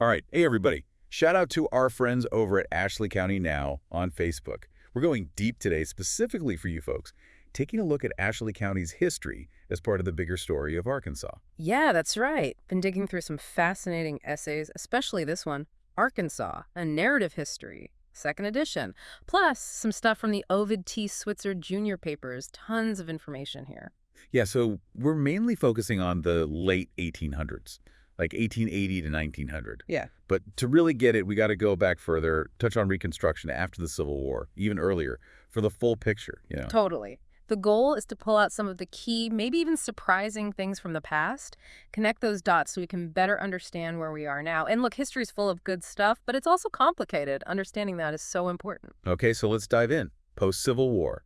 All right. Hey, everybody. Shout out to our friends over at Ashley County Now on Facebook. We're going deep today specifically for you folks, taking a look at Ashley County's history as part of the bigger story of Arkansas. Yeah, that's right. Been digging through some fascinating essays, especially this one, Arkansas, a narrative history, second edition. Plus, some stuff from the Ovid T. Switzer Jr. papers. Tons of information here. Yeah, so we're mainly focusing on the late 1800s, like 1880 to 1900. Yeah. But to really get it, we got to go back further, touch on Reconstruction after the Civil War, even earlier, for the full picture. Totally. The goal is to pull out some of the key, maybe even surprising things from the past, connect those dots so we can better understand where we are now. And look, history's full of good stuff, but it's also complicated. Understanding that is so important. Okay, so let's dive in. Post-Civil War,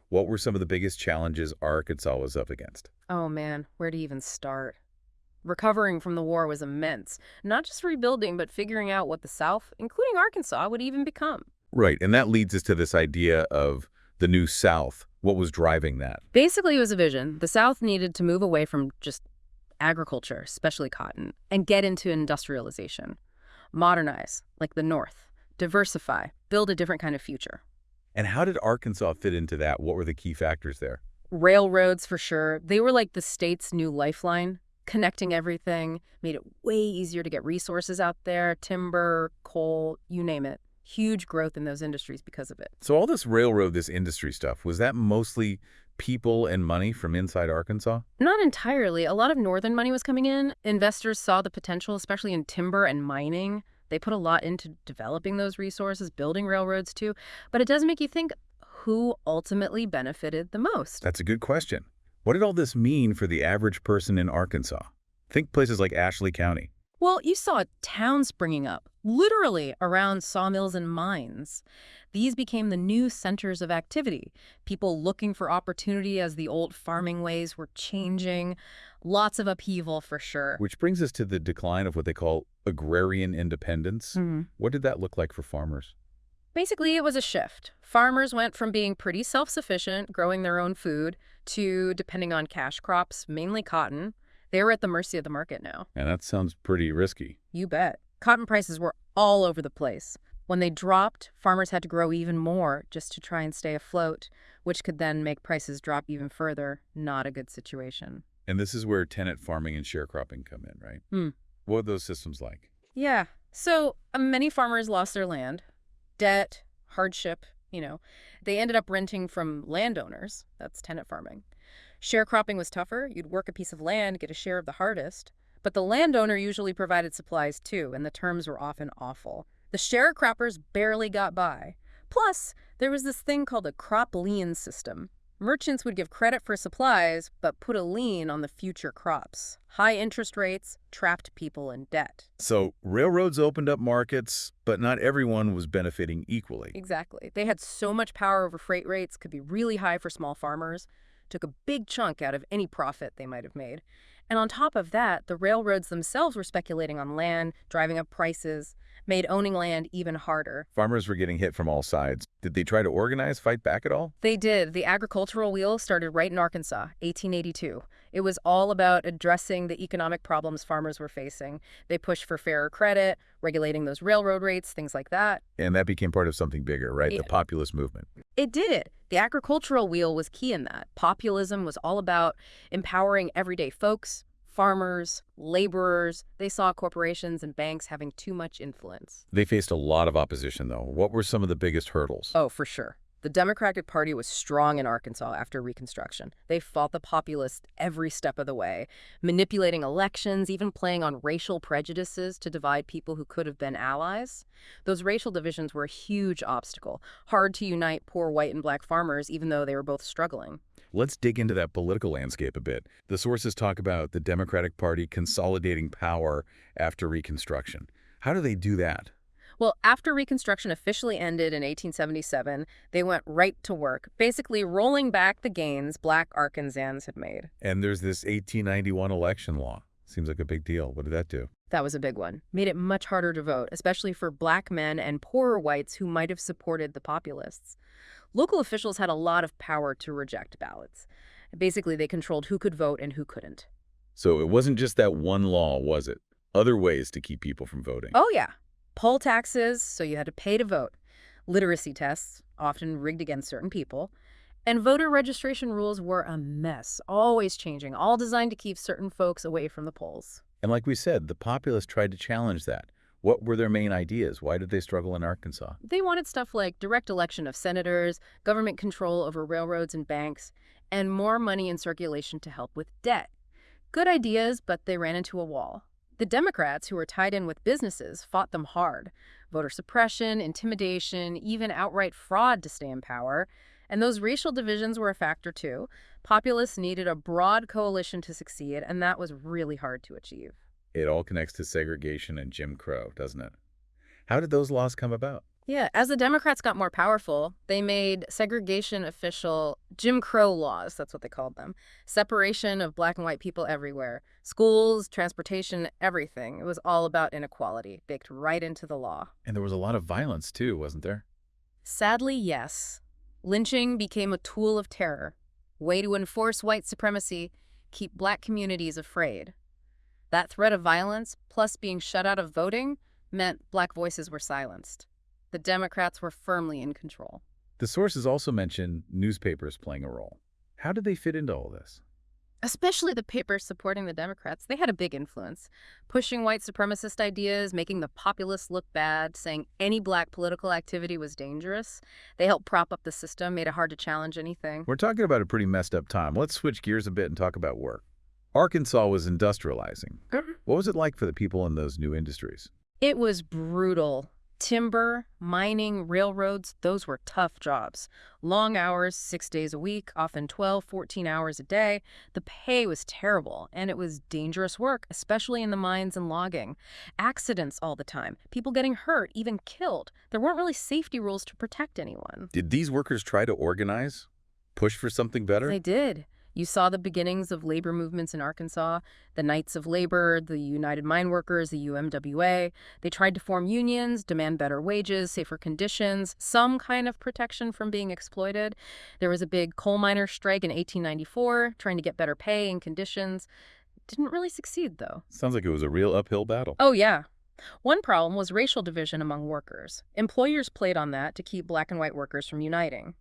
what were some of the biggest challenges Arkansas was up against? Oh man, where to even start? Recovering from the war was immense. Not just rebuilding, but figuring out what the South, including Arkansas, would even become. Right, and that leads us to this idea of the New South. What was driving that? Basically, it was a vision. The South needed to move away from just agriculture, especially cotton, and get into industrialization. Modernize, like the North. Diversify, build a different kind of future. And how did Arkansas fit into that? What were the key factors there? Railroads, for sure. They were like the state's new lifeline, connecting everything, made it way easier to get resources out there, timber, coal, you name it. Huge growth in those industries because of it. So all this railroad, this industry stuff, was that mostly people and money from inside Arkansas? Not entirely. A lot of northern money was coming in. Investors saw the potential, especially in timber and mining. They put a lot into developing those resources, building railroads too. But it does make you think, who ultimately benefited the most? That's a good question. What did all this mean for the average person in Arkansas? Think places like Ashley County. Well, you saw towns springing up, literally around sawmills and mines. These became the new centers of activity, people looking for opportunity as the old farming ways were changing. Lots of upheaval for sure. Which brings us to the decline of what they call agrarian independence. What did that look like for farmers? Basically, it was a shift. Farmers went from being pretty self-sufficient, growing their own food, to depending on cash crops, mainly cotton. They were at the mercy of the market now. And that sounds pretty risky. You bet. Cotton prices were all over the place. When they dropped, farmers had to grow even more just to try and stay afloat, which could then make prices drop even further. Not a good situation. And this is where tenant farming and sharecropping come in, right? What were those systems like? Yeah. So many farmers lost their land. Debt, hardship, They ended up renting from landowners. That's tenant farming. Sharecropping was tougher. You'd work a piece of land, get a share of the harvest. But the landowner usually provided supplies too, and the terms were often awful. The sharecroppers barely got by. Plus, there was this thing called a crop lien system. Merchants would give credit for supplies, but put a lien on the future crops. High interest rates trapped people in debt. So railroads opened up markets, but not everyone was benefiting equally. Exactly. They had so much power over freight rates, could be really high for small farmers. Took a big chunk out of any profit they might have made. And on top of that, the railroads themselves were speculating on land, driving up prices, made owning land even harder. Farmers were getting hit from all sides. Did they try to organize, fight back at all? They did. The agricultural wheel started right in Arkansas, 1882. It was all about addressing the economic problems farmers were facing. They pushed for fairer credit, regulating those railroad rates, things like that. And that became part of something bigger, right? The populist movement. It did. The agricultural wheel was key in that. Populism was all about empowering everyday folks, farmers, laborers. They saw corporations and banks having too much influence. They faced a lot of opposition, though. What were some of the biggest hurdles? Oh, for sure. The Democratic Party was strong in Arkansas after Reconstruction. They fought the populists every step of the way, manipulating elections, even playing on racial prejudices to divide people who could have been allies. Those racial divisions were a huge obstacle, hard to unite poor white and black farmers, even though they were both struggling. Let's dig into that political landscape a bit. The sources talk about the Democratic Party consolidating power after Reconstruction. How do they do that? Well, after Reconstruction officially ended in 1877, they went right to work, basically rolling back the gains Black Arkansans had made. And there's this 1891 election law. Seems like a big deal. What did that do? That was a big one. Made it much harder to vote, especially for black men and poorer whites who might have supported the populists. Local officials had a lot of power to reject ballots. Basically, they controlled who could vote and who couldn't. So it wasn't just that one law, was it? Other ways to keep people from voting. Oh, yeah. Poll taxes, so you had to pay to vote. Literacy tests, often rigged against certain people. And voter registration rules were a mess, always changing, all designed to keep certain folks away from the polls. And like we said, the populace tried to challenge that. What were their main ideas? Why did they struggle in Arkansas? They wanted stuff like direct election of senators, government control over railroads and banks, and more money in circulation to help with debt. Good ideas, but they ran into a wall. The Democrats, who were tied in with businesses, fought them hard. Voter suppression, intimidation, even outright fraud to stay in power. And those racial divisions were a factor too. Populists needed a broad coalition to succeed, and that was really hard to achieve. It all connects to segregation and Jim Crow, doesn't it? How did those laws come about? Yeah, as the Democrats got more powerful, they made segregation official. Jim Crow laws, that's what they called them. Separation of black and white people everywhere. Schools, transportation, everything. It was all about inequality, baked right into the law. And there was a lot of violence, too, wasn't there? Sadly, yes. Lynching became a tool of terror. Way to enforce white supremacy, keep black communities afraid. That threat of violence, plus being shut out of voting, meant black voices were silenced. The Democrats were firmly in control. The sources also mention newspapers playing a role. How did they fit into all this? Especially the papers supporting the Democrats. They had a big influence, pushing white supremacist ideas, making the populists look bad, saying any black political activity was dangerous. They helped prop up the system, made it hard to challenge anything. We're talking about a pretty messed up time. Let's switch gears a bit and talk about work. Arkansas was industrializing. What was it like for the people in those new industries? It was brutal. Timber, mining, railroads, those were tough jobs. Long hours, 6 days a week, often 12, 14 hours a day. The pay was terrible, and it was dangerous work, especially in the mines and logging. Accidents all the time, people getting hurt, even killed. There weren't really safety rules to protect anyone. Did these workers try to organize? Push for something better? They did. You saw the beginnings of labor movements in Arkansas, the Knights of Labor, the United Mine Workers, the UMWA. They tried to form unions, demand better wages, safer conditions, some kind of protection from being exploited. There was a big coal miners' strike in 1894, trying to get better pay and conditions. Didn't really succeed, though. Sounds like it was a real uphill battle. Oh, yeah. One problem was racial division among workers. Employers played on that to keep black and white workers from uniting.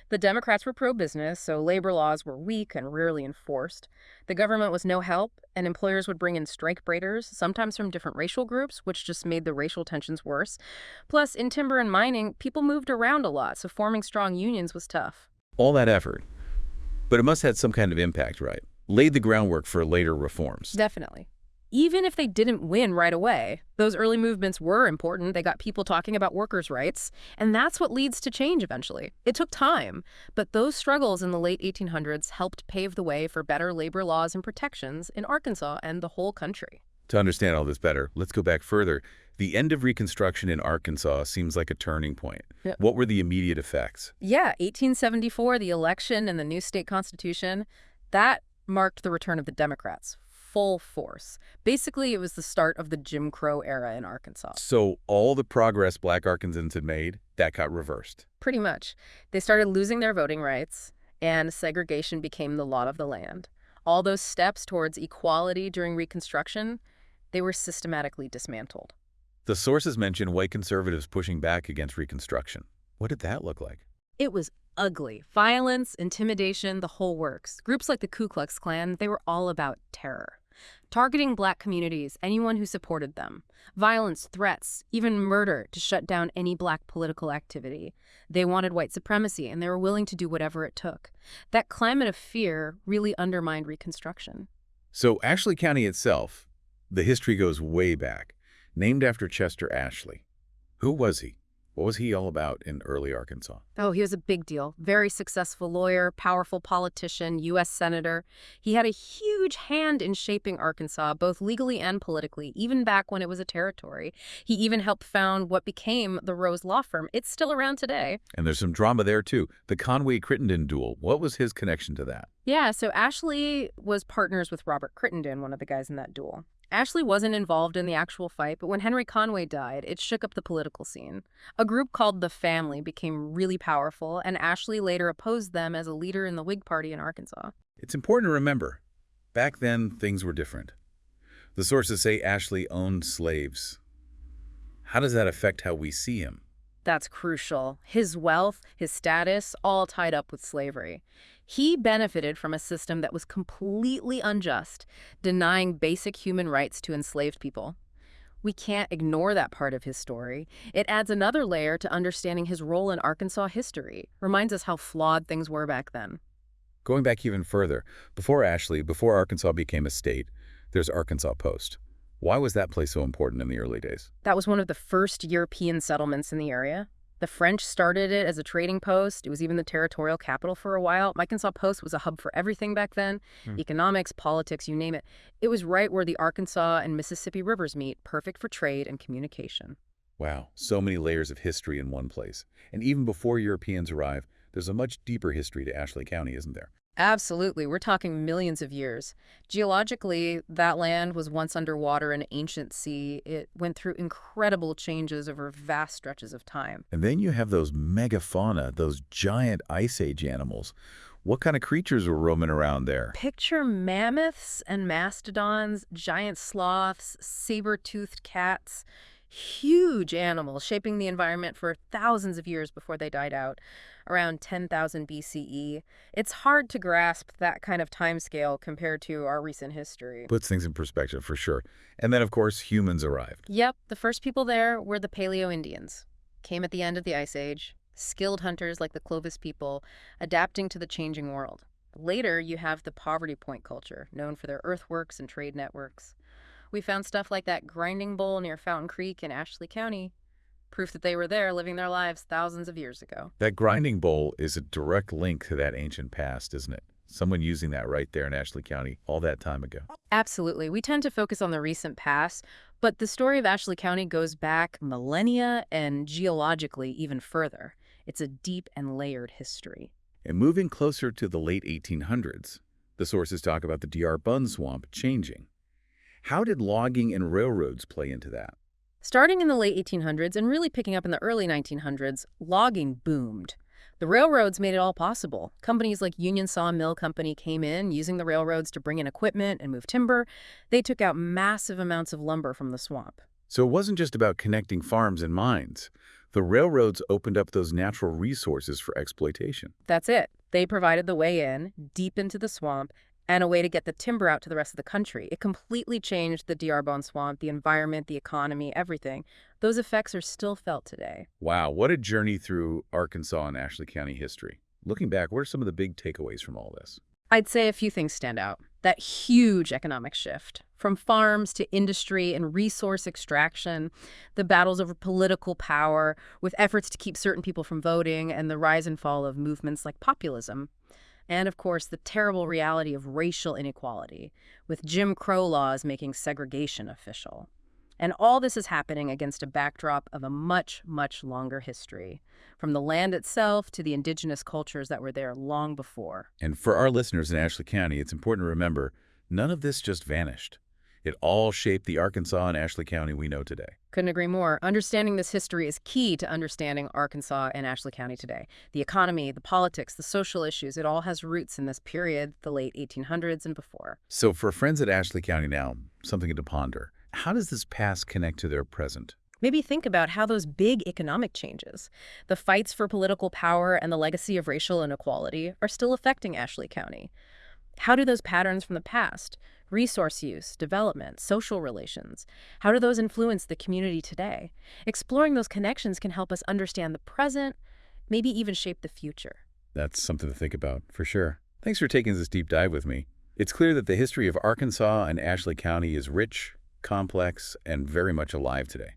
The Democrats were pro-business, so labor laws were weak and rarely enforced. The government was no help, and employers would bring in strike breakers, sometimes from different racial groups, which just made the racial tensions worse. Plus, in timber and mining, people moved around a lot, so forming strong unions was tough. All that effort. But it must have had some kind of impact, right? Laid the groundwork for later reforms. Definitely. Even if they didn't win right away, those early movements were important. They got people talking about workers' rights, and that's what leads to change eventually. It took time, but those struggles in the late 1800s helped pave the way for better labor laws and protections in Arkansas and the whole country. To understand all this better, let's go back further. The end of Reconstruction in Arkansas seems like a turning point. Yep. What were the immediate effects? Yeah, 1874, the election and the new state constitution, that marked the return of the Democrats. Full force. Basically, it was the start of the Jim Crow era in Arkansas. So all the progress black Arkansans had made, that got reversed. Pretty much. They started losing their voting rights, and segregation became the law of the land. All those steps towards equality during Reconstruction, they were systematically dismantled. The sources mention white conservatives pushing back against Reconstruction. What did that look like? It was ugly. Violence, intimidation, the whole works. Groups like the Ku Klux Klan, they were all about terror. Targeting black communities, anyone who supported them. Violence, threats, even murder to shut down any black political activity. They wanted white supremacy, and they were willing to do whatever it took. That climate of fear really undermined Reconstruction. So Ashley County itself, the history goes way back, named after Chester Ashley. Who was he? What was he all about in early Arkansas? Oh, he was a big deal. Very successful lawyer, powerful politician, U.S. senator. He had a huge hand in shaping Arkansas, both legally and politically, even back when it was a territory. He even helped found what became the Rose Law Firm. It's still around today. And there's some drama there, too. The Conway-Crittenden duel. What was his connection to that? Yeah, so Ashley was partners with Robert Crittenden, one of the guys in that duel. Ashley wasn't involved in the actual fight, but when Henry Conway died, it shook up the political scene. A group called the Family became really powerful, and Ashley later opposed them as a leader in the Whig Party in Arkansas. It's important to remember, back then, things were different. The sources say Ashley owned slaves. How does that affect how we see him? That's crucial. His wealth, his status, all tied up with slavery. He benefited from a system that was completely unjust, denying basic human rights to enslaved people. We can't ignore that part of his story. It adds another layer to understanding his role in Arkansas history, reminds us how flawed things were back then. Going back even further, before Arkansas became a state, there's Arkansas Post. Why was that place so important in the early days? That was one of the first European settlements in the area. The French started it as a trading post. It was even the territorial capital for a while. Arkansas Post was a hub for everything back then, economics, politics, you name it. It was right where the Arkansas and Mississippi rivers meet, perfect for trade and communication. Wow, so many layers of history in one place. And even before Europeans arrive, there's a much deeper history to Ashley County, isn't there? Absolutely. We're talking millions of years. Geologically, that land was once underwater in an ancient sea. It went through incredible changes over vast stretches of time. And then you have those megafauna, those giant ice age animals. What kind of creatures were roaming around there? Picture mammoths and mastodons, giant sloths, saber-toothed cats, huge animals shaping the environment for thousands of years before they died out, around 10,000 BCE. It's hard to grasp that kind of timescale compared to our recent history. Puts things in perspective, for sure. And then, of course, humans arrived. Yep, the first people there were the Paleo-Indians. Came at the end of the Ice Age, skilled hunters like the Clovis people, adapting to the changing world. Later, you have the Poverty Point culture, known for their earthworks and trade networks. We found stuff like that grinding bowl near Fountain Creek in Ashley County. Proof that they were there living their lives thousands of years ago. That grinding bowl is a direct link to that ancient past, isn't it? Someone using that right there in Ashley County all that time ago. Absolutely. We tend to focus on the recent past, but the story of Ashley County goes back millennia and geologically even further. It's a deep and layered history. And moving closer to the late 1800s, the sources talk about the D.R. Bun Swamp changing. How did logging and railroads play into that? Starting in the late 1800s and really picking up in the early 1900s, logging boomed. The railroads made it all possible. Companies like Union Sawmill Company came in, using the railroads to bring in equipment and move timber. They took out massive amounts of lumber from the swamp. So it wasn't just about connecting farms and mines. The railroads opened up those natural resources for exploitation. That's it. They provided the way in, deep into the swamp, and a way to get the timber out to the rest of the country. It completely changed the D.R. Bone Swamp, the environment, the economy, everything. Those effects are still felt today. Wow, what a journey through Arkansas and Ashley County history. Looking back, what are some of the big takeaways from all this? I'd say a few things stand out. That huge economic shift, from farms to industry and resource extraction, the battles over political power, with efforts to keep certain people from voting, and the rise and fall of movements like populism. And, of course, the terrible reality of racial inequality, with Jim Crow laws making segregation official. And all this is happening against a backdrop of a much, much longer history, from the land itself to the indigenous cultures that were there long before. And for our listeners in Ashley County, it's important to remember, none of this just vanished. It all shaped the Arkansas and Ashley County we know today. Couldn't agree more. Understanding this history is key to understanding Arkansas and Ashley County today. The economy, the politics, the social issues, it all has roots in this period, the late 1800s and before. So for friends at Ashley County now, something to ponder. How does this past connect to their present? Maybe think about how those big economic changes, the fights for political power and the legacy of racial inequality, are still affecting Ashley County. How do those patterns from the past, resource use, development, social relations, how do those influence the community today? Exploring those connections can help us understand the present, maybe even shape the future. That's something to think about, for sure. Thanks for taking this deep dive with me. It's clear that the history of Arkansas and Ashley County is rich, complex, and very much alive today.